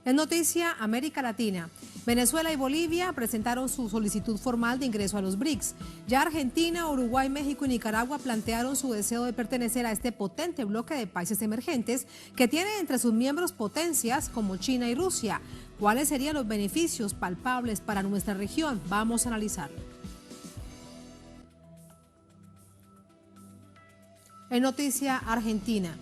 En noticia, América Latina. Venezuela y Bolivia presentaron su solicitud formal de ingreso a los BRICS. Ya Argentina, Uruguay, México y Nicaragua plantearon su deseo de pertenecer a este potente bloque de países emergentes que tiene entre sus miembros potencias como China y Rusia. ¿Cuáles serían los beneficios palpables para nuestra región? Vamos a analizarlo. En noticia, Argentina.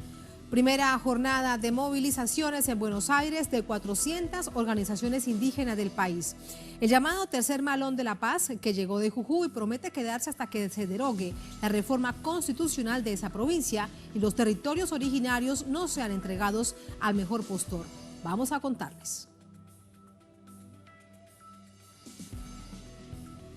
Primera jornada de movilizaciones en Buenos Aires de 400 organizaciones indígenas del país. El llamado Tercer Malón de la Paz, que llegó de Jujuy, promete quedarse hasta que se derogue la reforma constitucional de esa provincia y los territorios originarios no sean entregados al mejor postor. Vamos a contarles.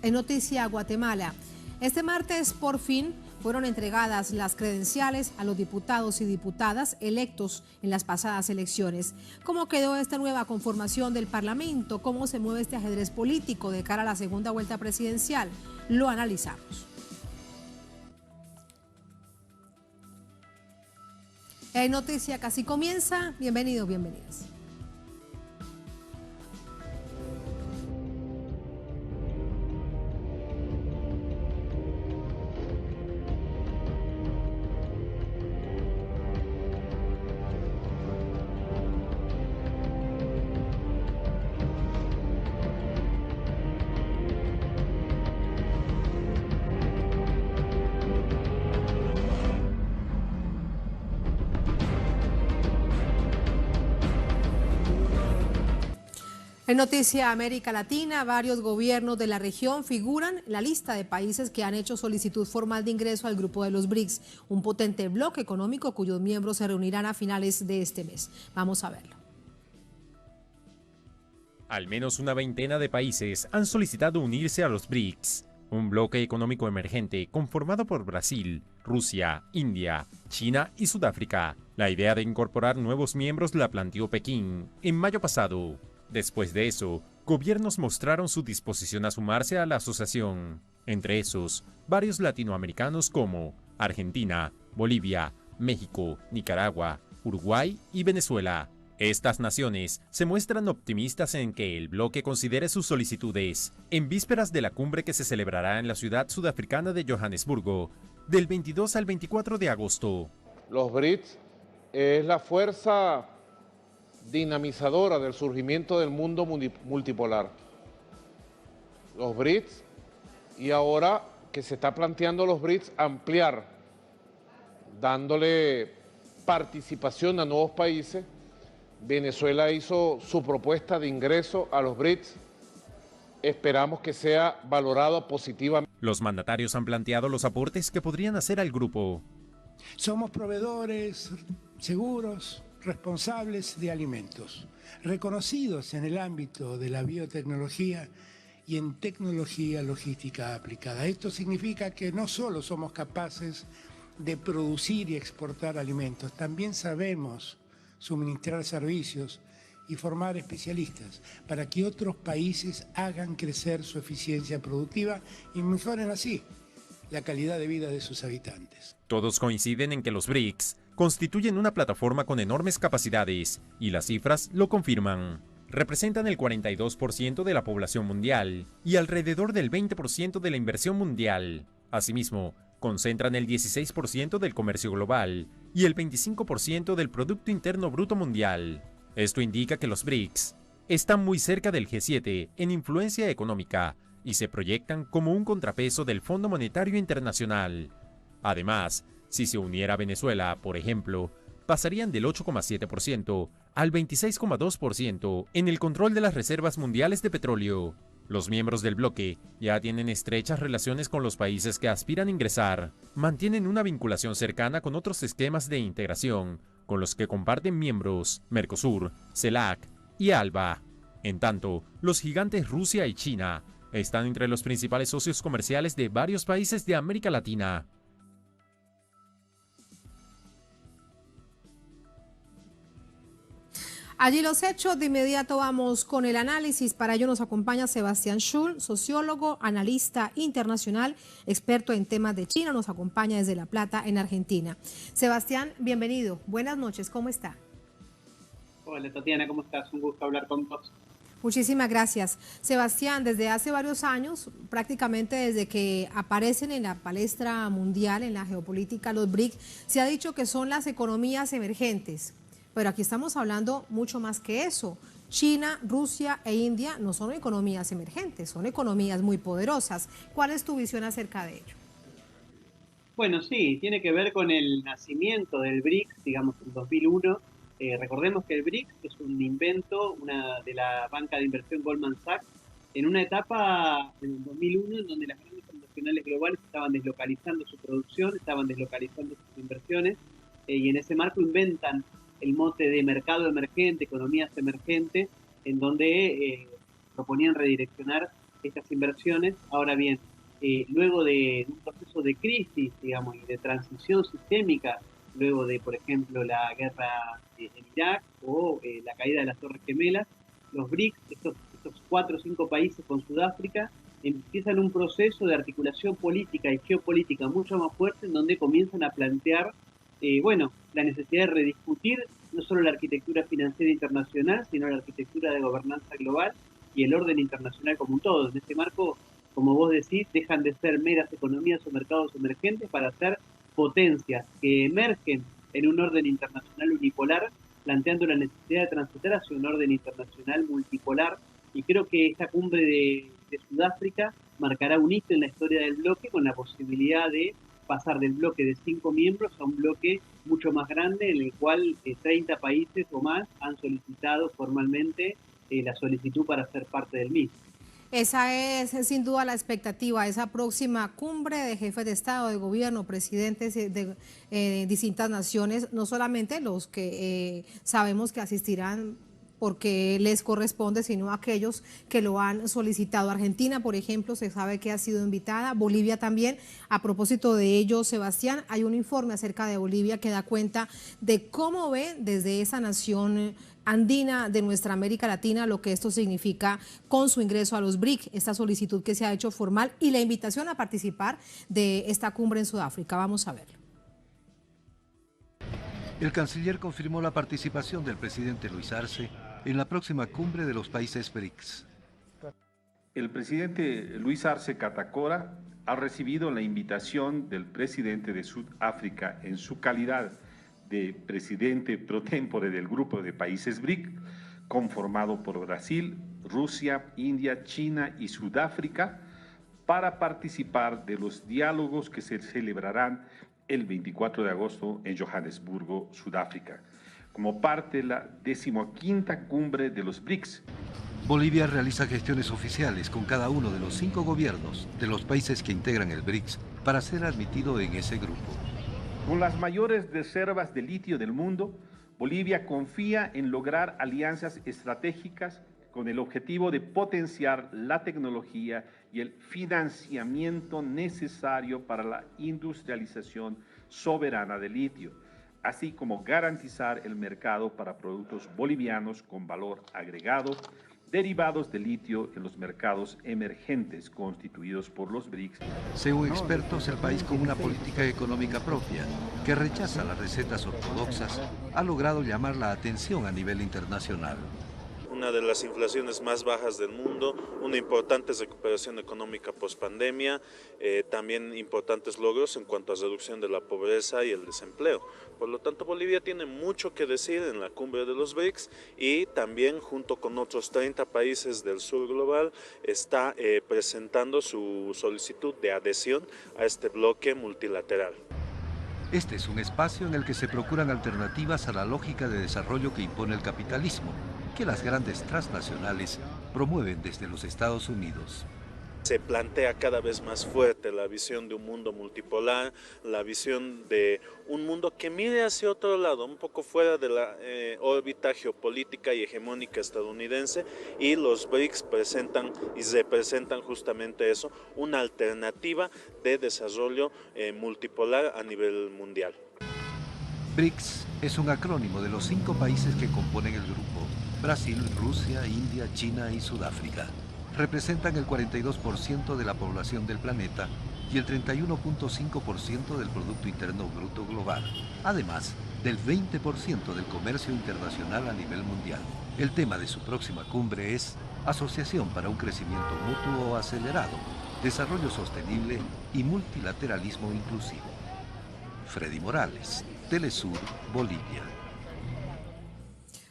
En noticia, Guatemala. Este martes, por fin, fueron entregadas las credenciales a los diputados y diputadas electos en las pasadas elecciones. ¿Cómo quedó esta nueva conformación del Parlamento? ¿Cómo se mueve este ajedrez político de cara a la segunda vuelta presidencial? Lo analizamos. En noticia casi comienza. Bienvenidos, bienvenidas. En noticia América Latina, varios gobiernos de la región figuran en la lista de países que han hecho solicitud formal de ingreso al grupo de los BRICS, un potente bloque económico cuyos miembros se reunirán a finales de este mes. Vamos a verlo. Al menos una veintena de países han solicitado unirse a los BRICS, un bloque económico emergente conformado por Brasil, Rusia, India, China y Sudáfrica. La idea de incorporar nuevos miembros la planteó Pekín en mayo pasado. Después de eso, gobiernos mostraron su disposición a sumarse a la asociación, entre esos, varios latinoamericanos como Argentina, Bolivia, México, Nicaragua, Uruguay y Venezuela. Estas naciones se muestran optimistas en que el bloque considere sus solicitudes en vísperas de la cumbre que se celebrará en la ciudad sudafricana de Johannesburgo, del 22 al 24 de agosto. Los BRICS es la fuerza dinamizadora del surgimiento del mundo multipolar. Los BRICS, y ahora que se está planteando los BRICS ampliar, dándole participación a nuevos países. Venezuela hizo su propuesta de ingreso a los BRICS. Esperamos que sea valorado positivamente. Los mandatarios han planteado los aportes que podrían hacer al grupo. Somos proveedores seguros, responsables de alimentos, reconocidos en el ámbito de la biotecnología y en tecnología logística aplicada. Esto significa que no solo somos capaces de producir y exportar alimentos, también sabemos suministrar servicios y formar especialistas para que otros países hagan crecer su eficiencia productiva y mejoren así la calidad de vida de sus habitantes. Todos coinciden en que los BRICS constituyen una plataforma con enormes capacidades, y las cifras lo confirman. Representan el 42% de la población mundial y alrededor del 20% de la inversión mundial. Asimismo, concentran el 16% del comercio global y el 25% del Producto Interno Bruto mundial. Esto indica que los BRICS están muy cerca del G7 en influencia económica y se proyectan como un contrapeso del Fondo Monetario Internacional. Además, si se uniera Venezuela, por ejemplo, pasarían del 8,7% al 26,2% en el control de las reservas mundiales de petróleo. Los miembros del bloque ya tienen estrechas relaciones con los países que aspiran a ingresar, mantienen una vinculación cercana con otros esquemas de integración, con los que comparten miembros Mercosur, CELAC y ALBA. En tanto, los gigantes Rusia y China están entre los principales socios comerciales de varios países de América Latina. Allí los hechos, de inmediato vamos con el análisis. Para ello nos acompaña Sebastián Schul, sociólogo, analista internacional, experto en temas de China. Nos acompaña desde La Plata, en Argentina. Sebastián, bienvenido. Buenas noches, ¿cómo está? Hola Tatiana, ¿cómo estás? Un gusto hablar con vos. Muchísimas gracias. Sebastián, desde hace varios años, prácticamente desde que aparecen en la palestra mundial, en la geopolítica, los BRICS, se ha dicho que son las economías emergentes. Pero aquí estamos hablando mucho más que eso. China, Rusia e India no son economías emergentes, son economías muy poderosas. ¿Cuál es tu visión acerca de ello? Bueno, sí, tiene que ver con el nacimiento del BRICS, digamos, en 2001. Recordemos que el BRICS es un invento de la banca de inversión Goldman Sachs en una etapa en el 2001 en donde las grandes transnacionales globales estaban deslocalizando su producción, estaban deslocalizando sus inversiones y en ese marco inventan el mote de mercado emergente, economías emergentes, en donde proponían redireccionar estas inversiones. Ahora bien, luego de un proceso de crisis, digamos, y de transición sistémica, luego de, por ejemplo, la guerra en Irak o la caída de las Torres Gemelas, los BRICS, estos 4 o 5 países con Sudáfrica, empiezan un proceso de articulación política y geopolítica mucho más fuerte en donde comienzan a plantear, la necesidad de rediscutir no solo la arquitectura financiera internacional, sino la arquitectura de gobernanza global y el orden internacional como un todo. En este marco, como vos decís, dejan de ser meras economías o mercados emergentes para ser potencias que emergen en un orden internacional unipolar, planteando la necesidad de transitar hacia un orden internacional multipolar. Y creo que esta cumbre de Sudáfrica marcará un hito en la historia del bloque, con la posibilidad de pasar del bloque de 5 miembros a un bloque mucho más grande, en el cual 30 países o más han solicitado formalmente la solicitud para ser parte del mismo. Esa es sin duda la expectativa, esa próxima cumbre de jefes de Estado, de gobierno, presidentes de distintas naciones, no solamente los que sabemos que asistirán porque les corresponde, sino aquellos que lo han solicitado. Argentina, por ejemplo, se sabe que ha sido invitada, Bolivia también. A propósito de ello, Sebastián, hay un informe acerca de Bolivia que da cuenta de cómo ve desde esa nación andina de nuestra América Latina lo que esto significa con su ingreso a los BRIC, esta solicitud que se ha hecho formal y la invitación a participar de esta cumbre en Sudáfrica. Vamos a verlo. El canciller confirmó la participación del presidente Luis Arce en la próxima cumbre de los países BRICS. El presidente Luis Arce Catacora ha recibido la invitación del presidente de Sudáfrica en su calidad de presidente pro tempore del grupo de países BRIC, conformado por Brasil, Rusia, India, China y Sudáfrica, para participar de los diálogos que se celebrarán el 24 de agosto en Johannesburgo, Sudáfrica, como parte de la 15ª cumbre de los BRICS. Bolivia realiza gestiones oficiales con cada uno de los 5 gobiernos de los países que integran el BRICS para ser admitido en ese grupo. Con las mayores reservas de litio del mundo, Bolivia confía en lograr alianzas estratégicas con el objetivo de potenciar la tecnología y el financiamiento necesario para la industrialización soberana de litio, así como garantizar el mercado para productos bolivianos con valor agregado, derivados de litio en los mercados emergentes constituidos por los BRICS. Según expertos, el país con una política económica propia, que rechaza las recetas ortodoxas, ha logrado llamar la atención a nivel internacional. Una de las inflaciones más bajas del mundo, una importante recuperación económica post-pandemia, también importantes logros en cuanto a reducción de la pobreza y el desempleo. Por lo tanto, Bolivia tiene mucho que decir en la cumbre de los BRICS y también junto con otros 30 países del sur global está presentando su solicitud de adhesión a este bloque multilateral. Este es un espacio en el que se procuran alternativas a la lógica de desarrollo que impone el capitalismo, que las grandes transnacionales promueven desde los Estados Unidos. Se plantea cada vez más fuerte la visión de un mundo multipolar, la visión de un mundo que mire hacia otro lado, un poco fuera de la órbita geopolítica y hegemónica estadounidense, y los BRICS presentan y representan justamente eso, una alternativa de desarrollo multipolar a nivel mundial. BRICS es un acrónimo de los 5 países que componen el grupo: Brasil, Rusia, India, China y Sudáfrica. Representan el 42% de la población del planeta, y el 31.5% del Producto Interno Bruto global. Además, del 20% del comercio internacional a nivel mundial. El tema de su próxima cumbre es Asociación para un crecimiento mutuo acelerado, desarrollo sostenible y multilateralismo inclusivo. Freddy Morales, Telesur, Bolivia.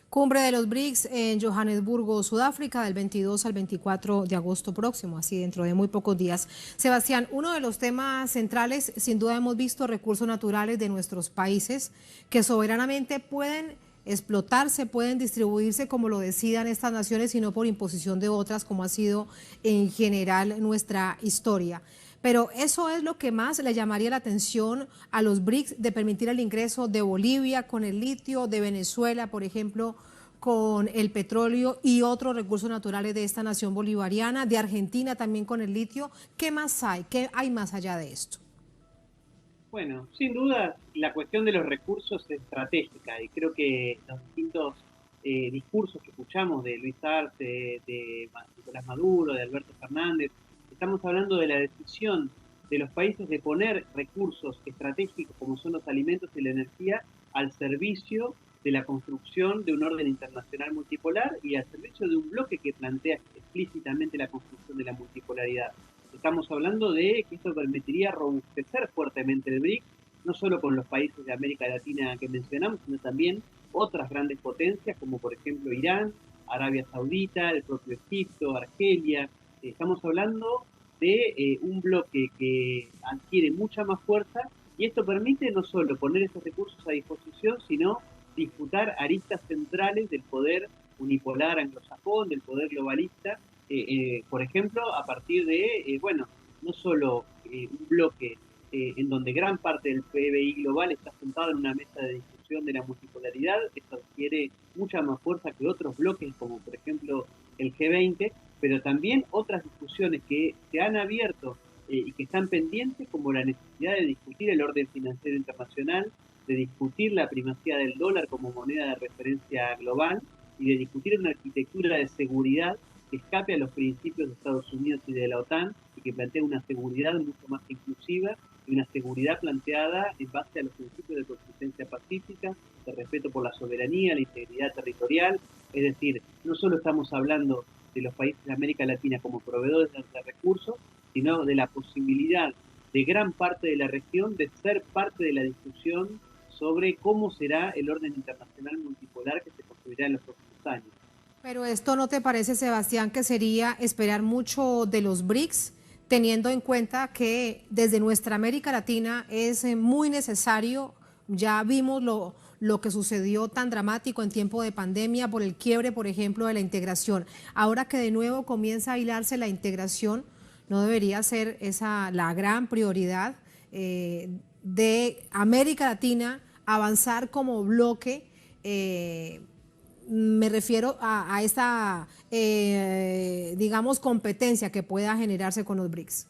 Cumbre de los BRICS en Johannesburgo, Sudáfrica, del 22 al 24 de agosto próximo, así dentro de muy pocos días. Sebastián, uno de los temas centrales, sin duda hemos visto recursos naturales de nuestros países que soberanamente pueden explotarse, pueden distribuirse como lo decidan estas naciones y no por imposición de otras, como ha sido en general nuestra historia. Pero eso es lo que más le llamaría la atención a los BRICS, de permitir el ingreso de Bolivia con el litio, de Venezuela, por ejemplo, con el petróleo y otros recursos naturales de esta nación bolivariana, de Argentina también con el litio. ¿Qué más hay? ¿Qué hay más allá de esto? Bueno, sin duda la cuestión de los recursos es estratégica y creo que los distintos discursos que escuchamos de Luis Arce, de Nicolás Maduro, de Alberto Fernández, estamos hablando de la decisión de los países de poner recursos estratégicos como son los alimentos y la energía al servicio de la construcción de un orden internacional multipolar y al servicio de un bloque que plantea explícitamente la construcción de la multipolaridad. Estamos hablando de que esto permitiría robustecer fuertemente el BRICS, no solo con los países de América Latina que mencionamos, sino también otras grandes potencias como por ejemplo Irán, Arabia Saudita, el propio Egipto, Argelia. Estamos hablando de un bloque que adquiere mucha más fuerza y esto permite no solo poner esos recursos a disposición, sino disputar aristas centrales del poder unipolar anglosajón, del poder globalista, por ejemplo, a partir de, no solo un bloque en donde gran parte del PBI global está sentado en una mesa de discusión de la multipolaridad, esto adquiere mucha más fuerza que otros bloques, como por ejemplo el G20, pero también otras discusiones que se han abierto y que están pendientes, como la necesidad de discutir el orden financiero internacional, de discutir la primacía del dólar como moneda de referencia global y de discutir una arquitectura de seguridad que escape a los principios de Estados Unidos y de la OTAN y que plantea una seguridad mucho más inclusiva y una seguridad planteada en base a los principios de coexistencia pacífica, de respeto por la soberanía, la integridad territorial. Es decir, no solo estamos hablando de los países de América Latina como proveedores de recursos, sino de la posibilidad de gran parte de la región de ser parte de la discusión sobre cómo será el orden internacional multipolar que se construirá en los próximos años. Pero esto, ¿no te parece, Sebastián, que sería esperar mucho de los BRICS, teniendo en cuenta que desde nuestra América Latina es muy necesario? Ya vimos lo que sucedió tan dramático en tiempo de pandemia por el quiebre, por ejemplo, de la integración. Ahora que de nuevo comienza a hilarse la integración, ¿no debería ser esa la gran prioridad de América Latina, avanzar como bloque? Me refiero a esta, digamos, competencia que pueda generarse con los BRICS.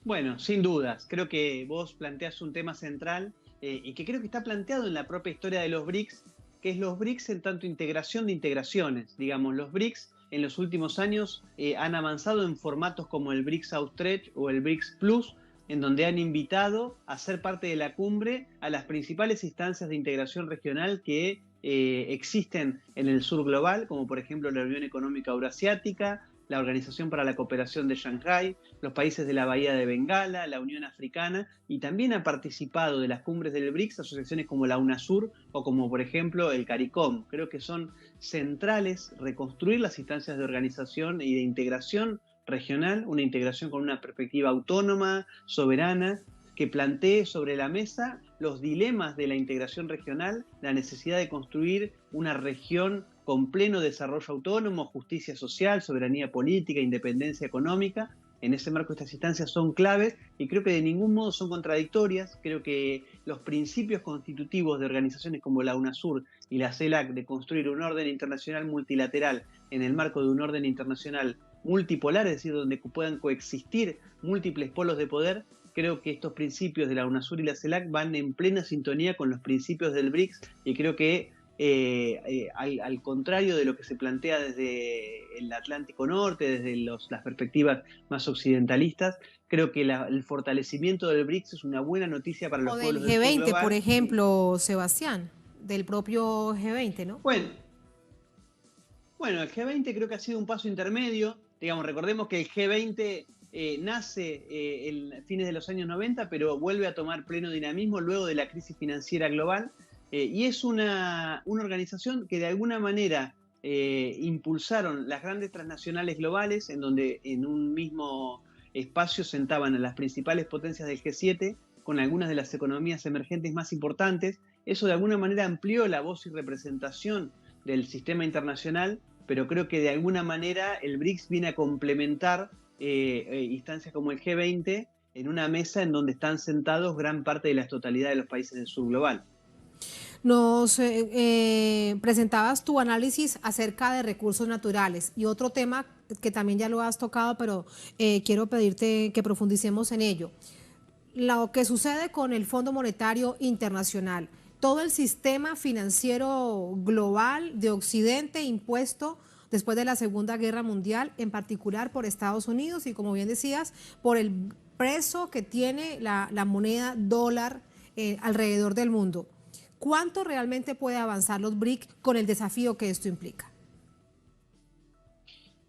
Bueno, sin dudas. Creo que vos planteás un tema central y que creo que está planteado en la propia historia de los BRICS, que es los BRICS en tanto integración de integraciones. Digamos, los BRICS en los últimos años han avanzado en formatos como el BRICS Outreach o el BRICS Plus, en donde han invitado a ser parte de la cumbre a las principales instancias de integración regional que existen en el sur global, como por ejemplo la Unión Económica Eurasiática, la Organización para la Cooperación de Shanghái, los países de la Bahía de Bengala, la Unión Africana, y también ha participado de las cumbres del BRICS asociaciones como la UNASUR o como por ejemplo el CARICOM. Creo que son centrales reconstruir las instancias de organización y de integración regional, una integración con una perspectiva autónoma, soberana, que plantee sobre la mesa los dilemas de la integración regional, la necesidad de construir una región con pleno desarrollo autónomo, justicia social, soberanía política, independencia económica. En ese marco estas instancias son claves y creo que de ningún modo son contradictorias. Creo que los principios constitutivos de organizaciones como la UNASUR y la CELAC de construir un orden internacional multilateral en el marco de un orden internacional multipolar, es decir, donde puedan coexistir múltiples polos de poder, creo que estos principios de la UNASUR y la CELAC van en plena sintonía con los principios del BRICS y creo que al contrario de lo que se plantea desde el Atlántico Norte, desde las perspectivas más occidentalistas. Creo que el fortalecimiento del BRICS es una buena noticia para los O del pueblos del sur G20, global. por ejemplo, Sebastián, del propio G20, ¿no? Bueno, el G20 creo que ha sido un paso intermedio. Digamos, recordemos que el G20 nace en fines de los años 90, pero vuelve a tomar pleno dinamismo luego de la crisis financiera global. Y es una organización que de alguna manera impulsaron las grandes transnacionales globales, en donde en un mismo espacio sentaban a las principales potencias del G7 con algunas de las economías emergentes más importantes. Eso de alguna manera amplió la voz y representación del sistema internacional, pero creo que de alguna manera el BRICS viene a complementar instancias como el G20 en una mesa en donde están sentados gran parte de la totalidad de los países del sur global. Nos presentabas tu análisis acerca de recursos naturales y otro tema que también ya lo has tocado, pero quiero pedirte que profundicemos en ello. Lo que sucede con el Fondo Monetario Internacional, todo el sistema financiero global de Occidente impuesto después de la Segunda Guerra Mundial, en particular por Estados Unidos y, como bien decías, por el peso que tiene la moneda dólar alrededor del mundo. ¿Cuánto realmente puede avanzar los BRIC con el desafío que esto implica?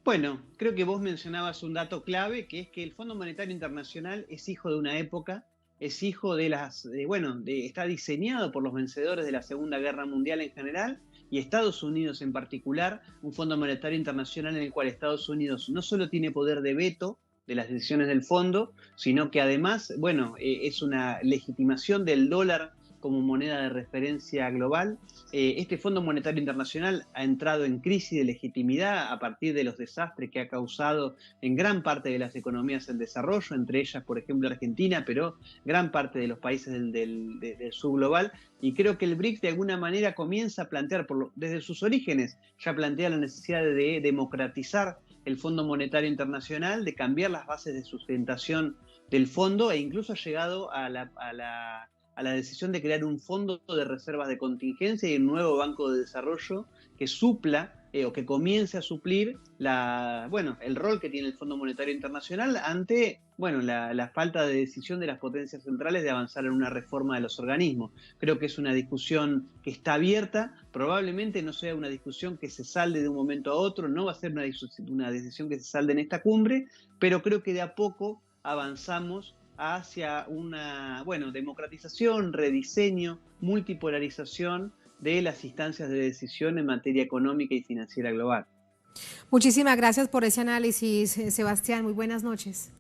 Bueno, creo que vos mencionabas un dato clave, que es que el Fondo Monetario Internacional es hijo de una época, es hijo de está diseñado por los vencedores de la Segunda Guerra Mundial en general y Estados Unidos en particular, un Fondo Monetario Internacional en el cual Estados Unidos no solo tiene poder de veto de las decisiones del fondo, sino que además, es una legitimación del dólar como moneda de referencia global. Este Fondo Monetario Internacional ha entrado en crisis de legitimidad a partir de los desastres que ha causado en gran parte de las economías en desarrollo, entre ellas, por ejemplo, Argentina, pero gran parte de los países del sur global. Y creo que el BRICS de alguna manera comienza a plantear, desde sus orígenes, ya plantea la necesidad de democratizar el Fondo Monetario Internacional, de cambiar las bases de sustentación del fondo e incluso ha llegado a la decisión de crear un fondo de reservas de contingencia y un nuevo banco de desarrollo que supla o que comience a suplir el rol que tiene el Fondo Monetario Internacional ante la falta de decisión de las potencias centrales de avanzar en una reforma de los organismos. Creo que es una discusión que está abierta, probablemente no sea una discusión que se salde de un momento a otro, no va a ser una decisión que se salde en esta cumbre, pero creo que de a poco avanzamos hacia una democratización, rediseño, multipolarización de las instancias de decisión en materia económica y financiera global. Muchísimas gracias por ese análisis, Sebastián. Muy buenas noches.